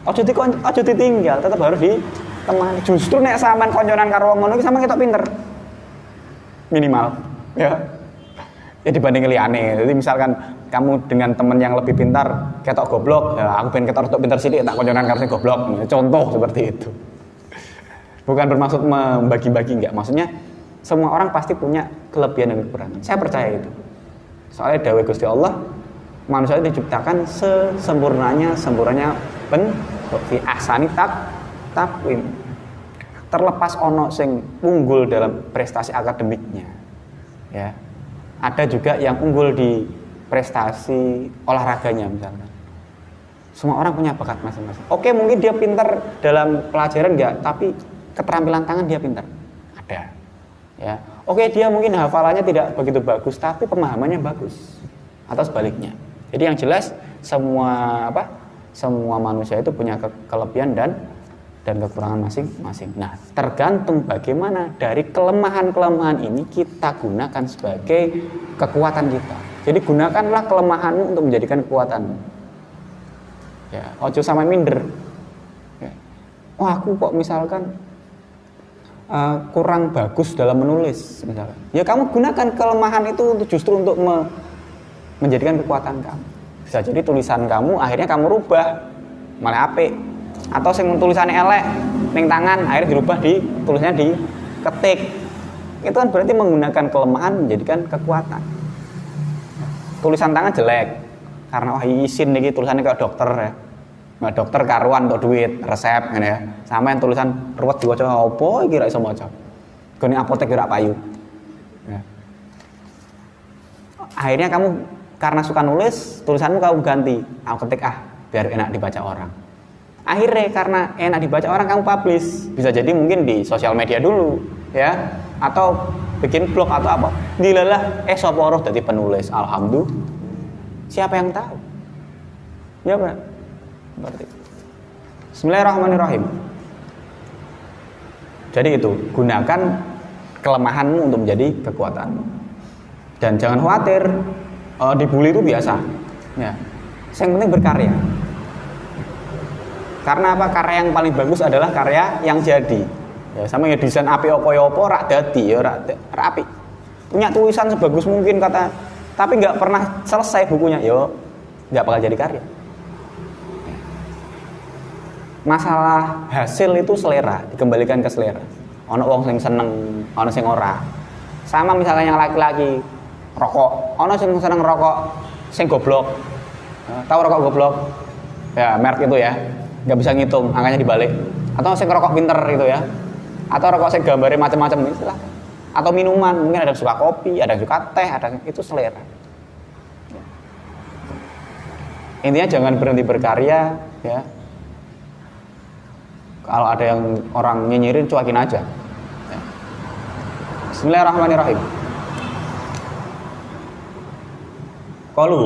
Ojo ditinggal, tetap harus ditemani. Justru nek sampean konconan karo wong ngono iki sampean ketok pinter. Minimal, ya. Ya dibanding liyane. Jadi misalkan kamu dengan teman yang lebih pintar ketok goblok, ya aku pengen ketok pintar sithik tak konconan karo sing goblok. Contoh seperti itu. Bukan bermaksud membagi-bagi, enggak. Maksudnya semua orang pasti punya kelebihan dan kekurangan. Saya percaya itu. Soalnya dawuh Gusti Allah, manusia diciptakan sempurnanya bentuk fi ahsani taqwim. Terlepas ono sing unggul dalam prestasi akademiknya. Ya. Ada juga yang unggul di prestasi olahraganya misalnya. Semua orang punya bakat masing-masing. Oke, mungkin dia pintar dalam pelajaran enggak, tapi keterampilan tangan dia pintar. Ada. Ya. Oke, dia mungkin hafalannya tidak begitu bagus, tapi pemahamannya bagus. Atau sebaliknya. Jadi yang jelas semua Semua manusia itu punya kelebihan dan kekurangan masing-masing. Nah, tergantung bagaimana dari kelemahan-kelemahan ini kita gunakan sebagai kekuatan kita. Jadi gunakanlah kelemahanmu untuk menjadikan kekuatanmu. Ya, ojo sampai minder. Ya. Oh, aku kok misalkan kurang bagus dalam menulis misalkan. Ya kamu gunakan kelemahan itu justru untuk menjadikan kekuatan kamu. Bisa jadi tulisan kamu akhirnya kamu rubah malah apik. Atau sing tulisannya elek ning tangan akhirnya dirubah tulisannya diketik. Itu kan berarti menggunakan kelemahan menjadikan kekuatan. Tulisan tangan jelek karena izin niki tulisannya kayak dokter ya. Nah, dokter karuan untuk duit, resep ngene ya. Sama yang tulisan ruwet diwaca apa iki ra iso maca. Gone apotek ora payu. Ya. Akhirnya kamu karena suka nulis, tulisanmu kamu ganti. Aku ketik biar enak dibaca orang. Akhirnya karena enak dibaca orang kamu publish. Bisa jadi mungkin di sosial media dulu, ya. Atau bikin blog atau apa. Dilalah sapa roh dadi penulis. Alhamdulillah. Siapa yang tahu? Ya, Pak. Bismillahirrahmanirrahim. Jadi itu, gunakan kelemahanmu untuk menjadi kekuatanmu. Dan jangan khawatir, dibully itu biasa. Ya. Yang penting berkarya. Karena apa? Karya yang paling bagus adalah karya yang jadi. Ya, sama ya desain api opo rak dadi ya rak api. Punya tulisan sebagus mungkin tapi nggak pernah selesai bukunya, yo nggak bakal jadi karya. Masalah hasil itu selera, dikembalikan ke selera. Ono wong sing seneng, ono sing ora. Sama misalnya yang laki-laki rokok, ono sing seneng rokok, sing goblok. Tahu rokok goblok? Ya, merek itu ya. Nggak bisa ngitung, angkanya dibalik. Atau sing rokok pinter itu ya. Atau rokok sing gambarnya macam-macam istilah. Atau minuman, mungkin ada yang suka kopi, ada yang suka teh, ada yang itu selera. Intinya jangan berhenti berkarya, ya. Kalau ada yang orang nyinyirin, cuekin aja. Ya. Bismillahirrahmanirrahim. Qalu.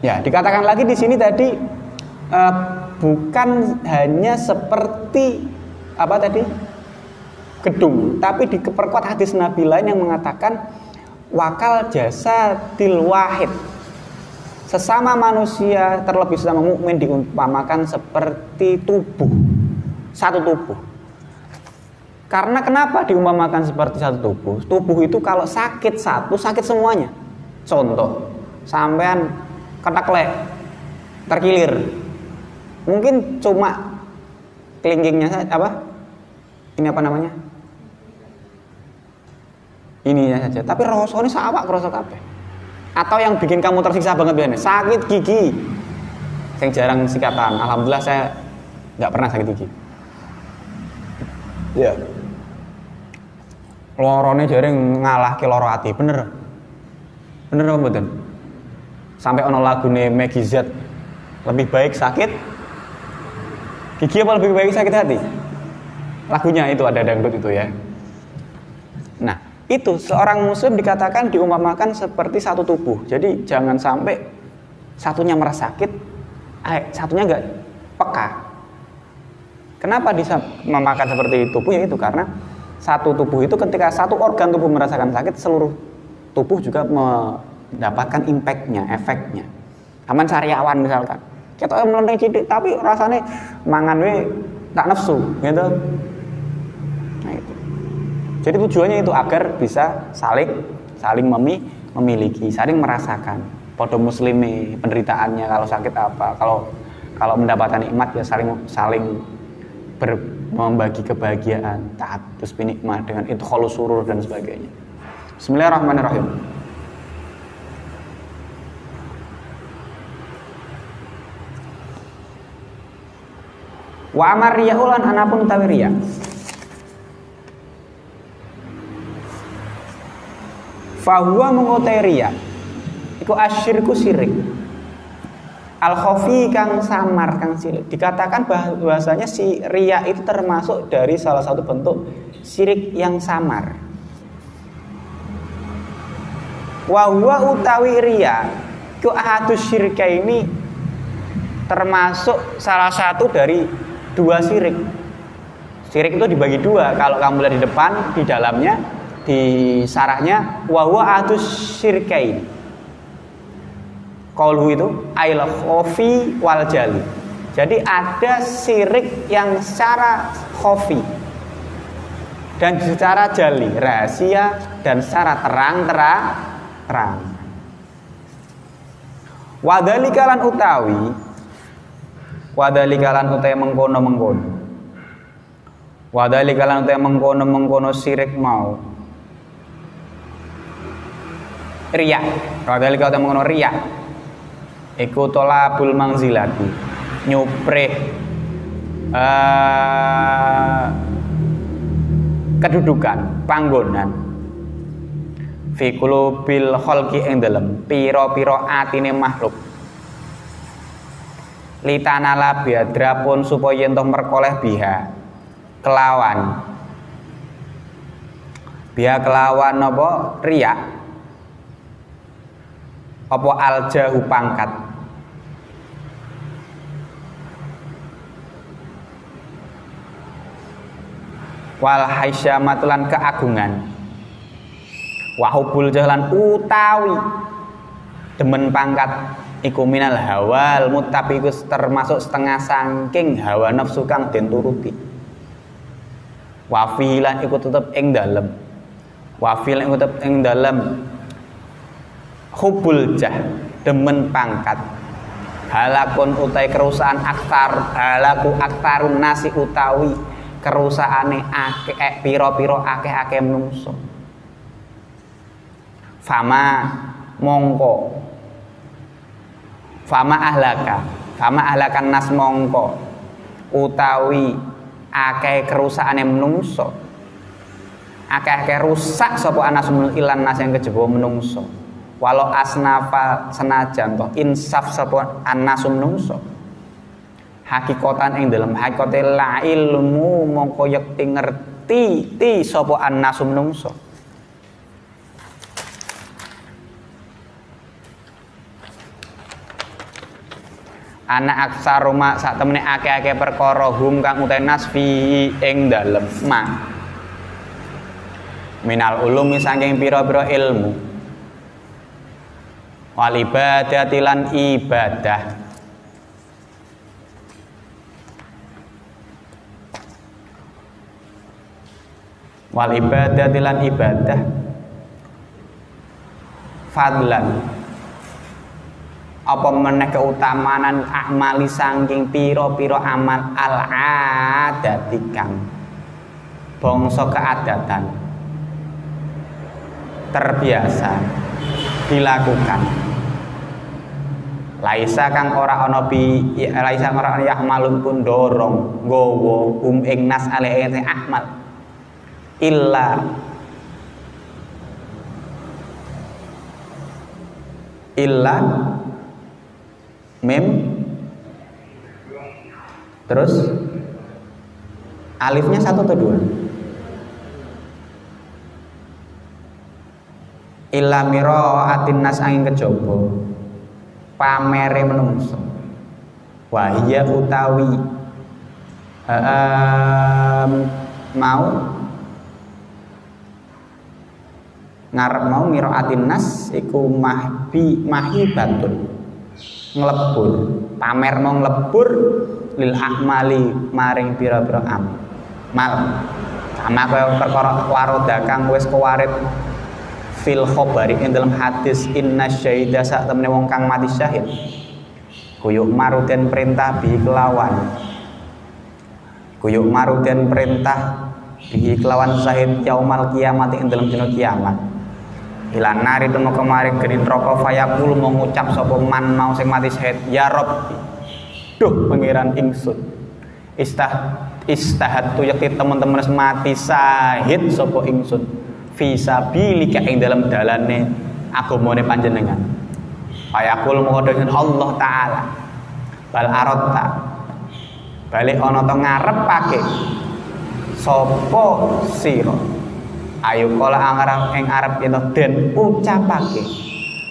Ya, dikatakan lagi di sini tadi bukan hanya seperti apa tadi? Gedung, tapi diperkuat hadis Nabi lain yang mengatakan wakal jasa tilwahid. Sesama manusia, terlebih sesama mukmin diumpamakan seperti tubuh, satu tubuh. Karena kenapa diumpamakan seperti satu tubuh? Tubuh itu kalau sakit satu, sakit semuanya. Contoh, sampean keteklek, terkilir, mungkin cuma kelingkingnya saja, ini apa namanya? Ininya saja, tapi rasanya sawak kerasa kabeh. Atau yang bikin kamu tersiksa banget biasanya sakit gigi, yang jarang sikatan. Alhamdulillah saya nggak pernah sakit gigi. Ya, lorone jarang ngalah ke loro hati, bener apa betul? Sampai ono lagune Meggy Z, lebih baik sakit gigi apa lebih baik sakit hati? Lagunya itu ada dangdut itu ya. Nah, itu seorang muslim dikatakan diumpamakan seperti satu tubuh. Jadi jangan sampai satunya merasa sakit, satunya enggak peka. Kenapa diumpamakan seperti tubuh? Ya itu karena satu tubuh itu ketika satu organ tubuh merasakan sakit, seluruh tubuh juga mendapatkan impactnya, efeknya. Aman sariawan misalkan, kita melenting cidik tapi rasanya mangan we tak nafsu, gitu. Nah itu. Jadi tujuannya itu agar bisa saling memiliki, saling merasakan. Podo muslimi penderitaannya kalau sakit apa, kalau mendapatkan nikmat ya saling membagi kebahagiaan, ta'atus binikmah dengan idkhalus surur dan sebagainya. Bismillahirrahmanirrahim. Wa amar riya'ulan anapun utawi riya. Fahuwa mengotai riya iku asyirku syirik al-khafi kang samar kang cilik. Dikatakan bahwasanya si riya itu termasuk dari salah satu bentuk syirik yang samar. Wa huwa utawi riya Iku ahadus syirka ini termasuk salah satu dari dua syirik. Syirik itu dibagi dua. Kalau kamu lihat di depan, di dalamnya, di sarahnya, wa huwa ahadus syirkain. Qauluhu itu ail khofi wal jali. Jadi ada syirik yang secara khofi dan secara jali, rahasia dan secara terang. Wadhalikalan utawi mengkono. Wadhalikalan utawi mengkono syirik mau. Riya. Wadhalika utawi mengkono riya. Iku tolabul mangzilati. Nyuprih kedudukan, panggonan fi qulubil khalqi ing dalem pira-pira atine makhluk litanala biadrapun supaya ento merkoleh biha kelawan apa riya apa aljahu pangkat wal haisyamatulan keagungan wahubul jalan utawi demen pangkat iku minal hawal mutapi iku termasuk setengah saking hawa nafsu kang den turuti wafilan iku tetep ing dalem hubul jah demen pangkat halakun utai kerusakan aktarun nasi utawi kerusakane akeh pira-pira akeh menungso. Fama ahlakan nas mongko utawi akeh kerusakane menungso. Akeh rusak sapa anasul ilan nas yang kejaba menungso. Walau asnafa senajan toh insaf sapa anasul menungso. Hakikatan ing dalam hakikate la ilmu mongko yekti ngerti ti sapa annasu menungso ana aksaruma sak temene akeh-akeh perkara hum kang utahe nasfi ing dalem ma minal ulumi saking pira-pira ilmu wal ibadati lan ibadah wal ibadah dilan ibadah fadlan apa meneh keutamaan amali saking pira-pira amal al adati kang bangsa keadatan terbiasa dilakukan laisa kang ora ana yahmalun pun dorong nggawa ing nas alaihi ahmal illa mim terus alifnya satu atau dua illa miraatin nas angin kejaba pamere menungso wahia utawi mau ngarep mau miraatin nas iku mahibatun nglebur pamer mau nglebur lil ahmali maring pira-pira amal sama kaya perkara waroda kang wis kewarit fil khabari ing dalam hadis inna syahida sak temene wong kang mati syahid kuyuk maruden perintah bi kelawan bi kelawan syahid yaumal kiamat ing dalam dina kiamat ilan nari temu kemarin geni neraka fayaqul mau ngucap sapa man mau sing mati syahid ya Rabbi duh pangeran ingsun istahadtu yakti teman-teman mati syahid sapa ingsun fisabilika ing dalam dalane agamane panjenengan fayaqul mau dengan Allah taala bal aratta balik ana to ngarepake sapa sira ayo kala angarep ing arep yen den ucapake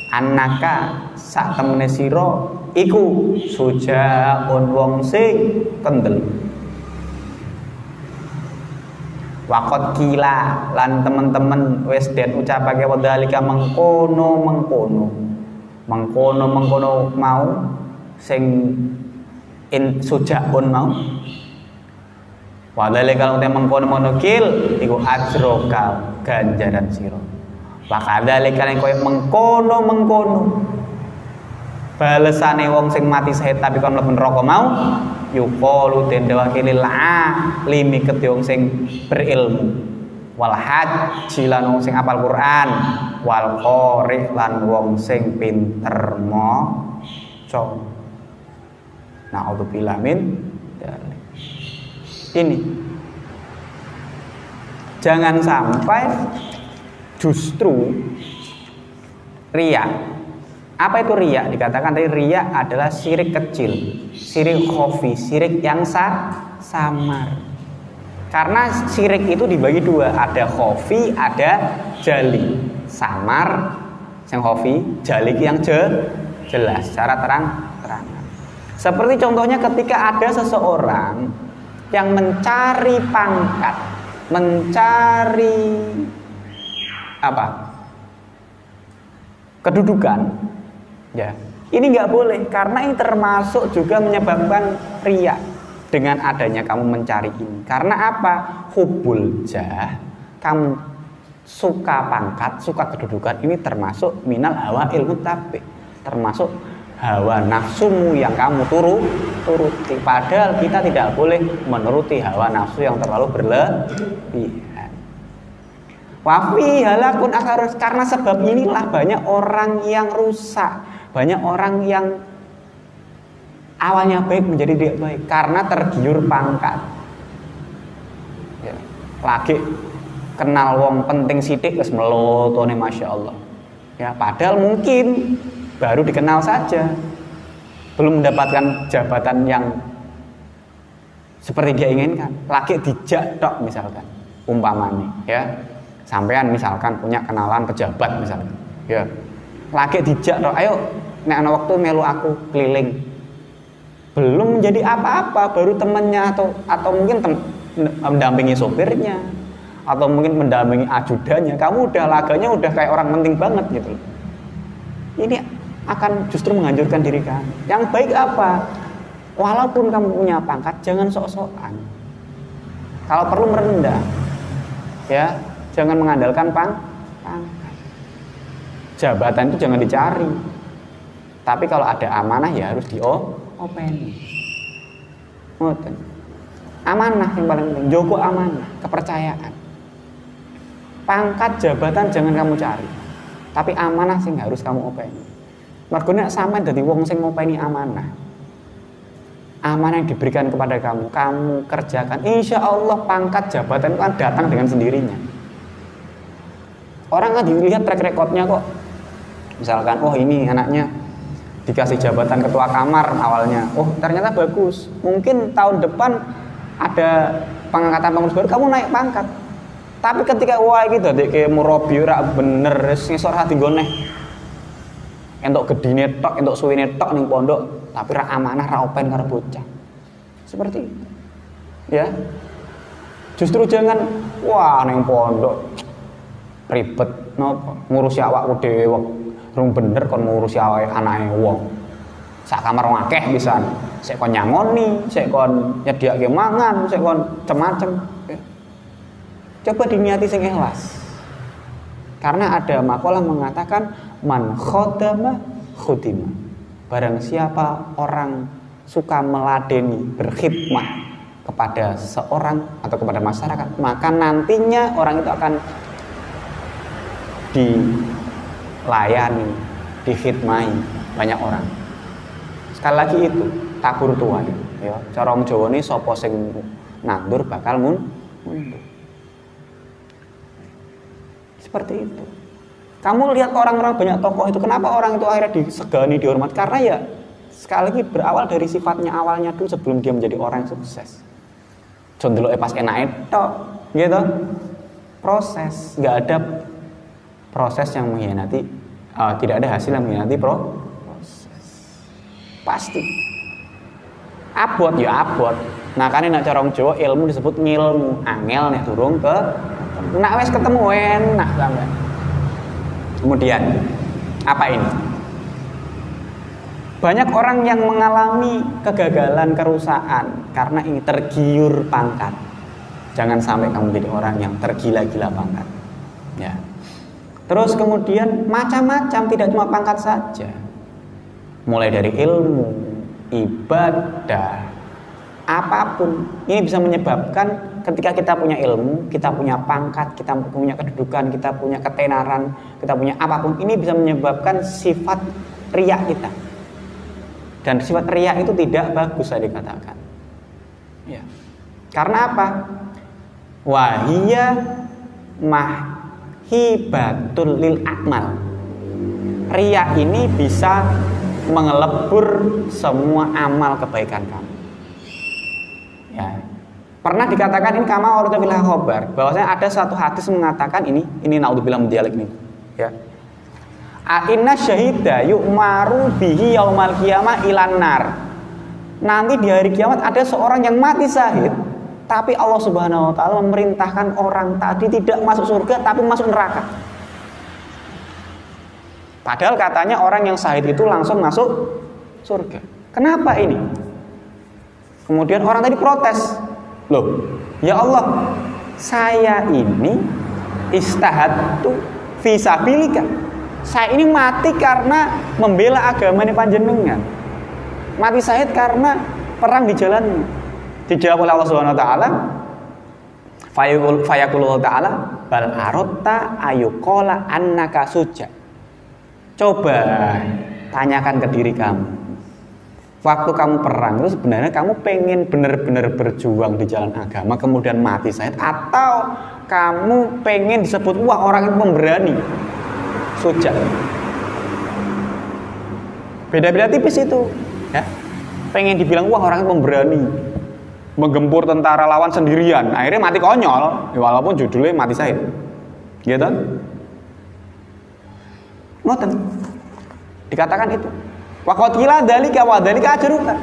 annaka sak temene sira iku sujaun wong sing kendel. Waqat kila lan temen-temen wis den ucapake wadhalika mengkono mau sing sujaun mau. Wadhalika lan mengkono kil iku ajroka ganjaran sira. Wa kadzalika lan koyo mengkono balesane wong sing mati syahid tapi kon mlebu neraka mau yuqalu den dawake lil alimi kedhe wong sing berilmu wal haji lan wong sing apal Quran wal qari lan wong sing pinter maca. Na'udzubillah min dzalik. Ini jangan sampai justru riya. Apa itu riya? Dikatakan tadi riya adalah syirik kecil, syirik khafi, syirik yang samar. Karena syirik itu dibagi dua, ada khafi, ada jali. Samar yang khafi, jali yang jelas, secara terang-terangan. Seperti contohnya ketika ada seseorang yang mencari pangkat, mencari kedudukan, ya ini nggak boleh karena ini termasuk juga menyebabkan riya dengan adanya kamu mencari ini. Karena apa? Hubbul jah, kamu suka pangkat, suka kedudukan, ini termasuk minal hawa ilmu tabi, termasuk hawa nafsumu yang kamu turuti. Padahal kita tidak boleh menuruti hawa nafsu yang terlalu berlebihan. Wafi halakun akharus, karena sebab inilah banyak orang yang rusak, banyak orang yang awalnya baik menjadi tidak baik karena tergiur pangkat. Ya, lagi kenal wong penting sidik wis melotone masya Allah. Ya, padahal mungkin baru dikenal saja, belum mendapatkan jabatan yang seperti dia inginkan. Lagi dijak tok misalkan, umpamanya, ya. Sampean misalkan punya kenalan pejabat misalkan, ya, lagi dijak tok, ayo nek ana waktu melu aku keliling. Belum menjadi apa-apa, baru temannya atau mungkin mendampingi sopirnya, atau mungkin mendampingi ajudannya. Kamu udah laganya udah kayak orang penting banget gitu. Ini akan justru menghancurkan diri kamu. Yang baik apa? Walaupun kamu punya pangkat, jangan sok-sokan. Kalau perlu merendah, ya, jangan mengandalkan pangkat. Jabatan itu jangan dicari. Tapi kalau ada amanah ya harus diopeni. Amanah yang paling penting, jogo amanah, kepercayaan. Pangkat jabatan jangan kamu cari. Tapi amanah sing harus kamu openi. Mergo nek sampean dadi wong sing ngopeni amanah. Amanah yang diberikan kepada kamu, kamu kerjakan. Insya Allah pangkat jabatan itu kan datang dengan sendirinya. Orang kan dilihat track recordnya kok. Misalkan, oh ini anaknya dikasih jabatan ketua kamar awalnya. Oh ternyata bagus. Mungkin tahun depan ada pengangkatan pengurus baru, kamu naik pangkat. Tapi ketika wah gitu, kayak murabi ora bener, ngisor hati goneh. Entuk gedine tok, entuk suwine tok ning pondok, tapi ra amanah, ra open karo bocah. Seperti itu. Ya. Justru jangan wah ning pondok ribet napa ngurusi awakku dhewe, rung bener kon ngurusi awake anake wong. Sak kamar wong akeh pisan. Sik kon nyangoni, sik kon nyediake mangan, sik kon macem-macem. Coba diniati sing ikhlas. Karena ada makalah mengatakan man khodama khudima. Barang siapa orang suka meladeni, berkhidmat kepada seorang atau kepada masyarakat, maka nantinya orang itu akan dilayani, dikhidmati banyak orang. Sekali lagi itu tabur tuan, ya. Cara wong Jawa ini sapa sing nandur bakal mundur. Seperti itu. Kamu lihat orang-orang banyak tokoh itu, kenapa orang itu akhirnya disegani, dihormat? Karena ya sekali lagi berawal dari sifatnya awalnya dulu sebelum dia menjadi orang yang sukses. Contohnya pas enak itu, gitu. Proses, nggak ada proses yang mengkhianati tidak ada hasil yang mengkhianati proses. Pasti. Abot ya abot. Nah kan nek cara wong Jawa ilmu disebut ngilmu, angel nek durung ke nek wis ketemu enak sampean. Kemudian apa ini? Banyak orang yang mengalami kegagalan, kerusakan karena ini tergiur pangkat. Jangan sampai kamu jadi orang yang tergila-gila pangkat. Ya. Terus kemudian macam-macam, tidak cuma pangkat saja. Mulai dari ilmu, ibadah, apapun. Ini bisa menyebabkan ketika kita punya ilmu, kita punya pangkat, kita punya kedudukan, kita punya ketenaran, kita punya apapun. Ini bisa menyebabkan sifat riya kita. Dan sifat riya itu tidak bagus saya dikatakan. Ya. Karena apa? Wahiyya mahhibatul lil a'mal. Riya ini bisa mengelebur semua amal kebaikan kamu. Ya. Pernah dikatakan ini kama warata fil khabar, bahwasanya ada satu hadis mengatakan ini naudzubillah min dzalik nih. Ya. Inna syahida yu'maru bihi yaumal qiyamah ilan nar. Nanti di hari kiamat ada seorang yang mati syahid, tapi Allah Subhanahu wa taala memerintahkan orang tadi tidak masuk surga tapi masuk neraka. Padahal katanya orang yang syahid itu langsung masuk surga. Kenapa ini? Kemudian orang tadi protes. Loh, ya Allah, saya ini istahadtu fi sabilika. Saya ini mati karena membela agama ini panjenengan. Mati syahid karena perang di jalannya. Dijawab oleh Allah Subhanahu wa taala, fayaqulu ta'ala bal arotta ayuqala annaka suja. Coba tanyakan ke diri kamu. Waktu kamu perang itu sebenarnya kamu pengen benar-benar berjuang di jalan agama kemudian mati syahid, atau kamu pengen disebut wah orang itu pemberani? Suja. Beda-beda tipis itu, ya. Pengen dibilang wah orang itu pemberani, menggempur tentara lawan sendirian, akhirnya mati konyol, ya, walaupun judulnya mati syahid, gitu. Ngoten. Dikatakan itu. Waqad qila dzalika wa dzalika ajruka.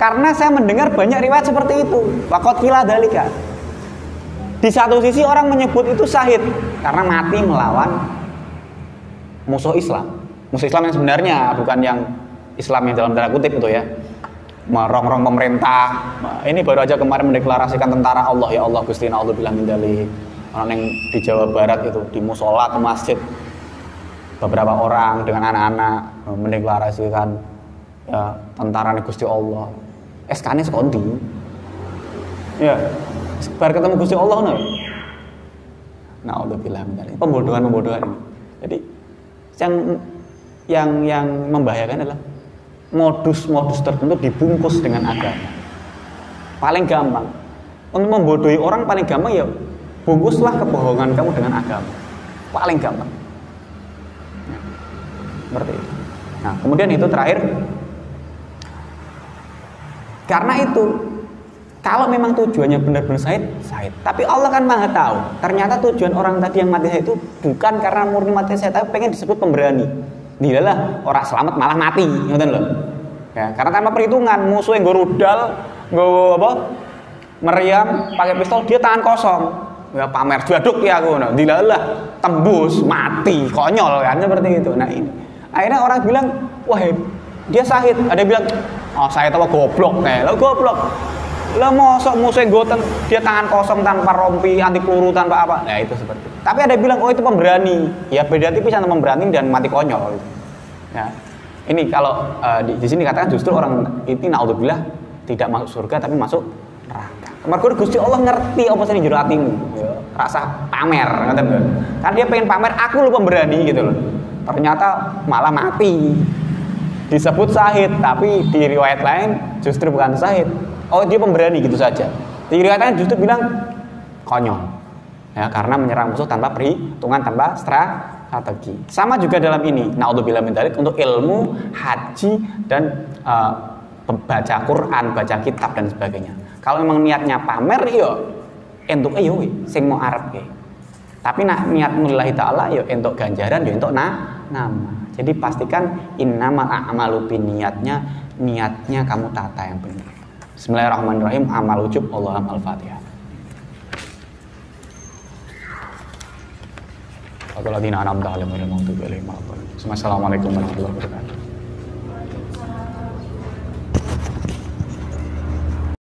Karena saya mendengar banyak riwayat seperti itu. Waqad qila dzalika. Di satu sisi orang menyebut itu syahid karena mati melawan musuh Islam. Musuh Islam yang sebenarnya, bukan yang Islam yang dalam tanda kutip itu ya. Merongrong pemerintah. Ini baru aja kemarin mendeklarasikan tentara Allah, ya Allah Gusti naudzubillah min dzalik. Orang yang di Jawa Barat itu di musola ke masjid, beberapa orang dengan anak-anak mendeklarasikan ya tentara Gusti Allah. SK-nya sekondi. Ya, bar ketemu Gusti Allah no. Naudzubillah min dzalik. Pembodohan-pembodohan ini. Jadi yang membahayakan adalah modus-modus tertentu dibungkus dengan agama. Paling gampang untuk membodohi orang, paling gampang ya bungkuslah kebohongan kamu dengan agama. Paling gampang. Nah, seperti itu. Nah, kemudian itu terakhir, karena itu kalau memang tujuannya benar-benar syahid, tapi Allah kan Maha tahu. Ternyata tujuan orang tadi yang mati syahid itu bukan karena murni mati syahid, tapi pengen disebut pemberani. Dilalah orang selamat malah mati, ngoten lho. Ya, karena tanpa perhitungan, musuh yang nggo rudal, nggo apa? Meriam, pakai pistol, dia tangan kosong. Ya pamer jaduk ya aku. Dilalah tembus, mati, konyol kan seperti itu. Nah, ini. Akhirnya orang bilang, "Wah, dia syahid." Ada yang bilang, "Oh, saya tahu goblok." Lo goblok. Lah mosok musuh goten dia tangan kosong tanpa rompi, anti peluru, tanpa apa. Nah, itu seperti itu. Tapi ada yang bilang, "Oh, itu pemberani." Ya beda tipis antara pemberani dan mati konyol. Ya. Ini kalau di sini katakan justru orang itu naudzubillah tidak masuk surga tapi masuk neraka. Mergo Gusti Allah ngerti apa sing jero atimu. Ya, rasa pamer, ngoten lho. Kan dia pengen pamer, aku lu pemberani gitu loh. Ternyata malah mati. Disebut syahid, tapi di riwayat lain justru bukan syahid. Oh, dia pemberani gitu saja. Di riwayat lain justru bilang konyol. Ya, karena menyerang musuh tanpa perhitungan, tanpa strategi. Sama juga dalam ini, naudzubillah min dzalik, untuk ilmu, haji dan baca Quran, baca kitab dan sebagainya. Kalau memang niatnya pamer yo entuk yo sing mau arep ge. Tapi nak niatmu lillahi ta'ala ya entuk ganjaran ya entuk nama. Jadi pastikan innamal a'malu niatnya kamu tata yang benar. Bismillahirrahmanirrahim. Amal ujub. Allahumma al-Fatihah. Assalamualaikum warahmatullahi wabarakatuh.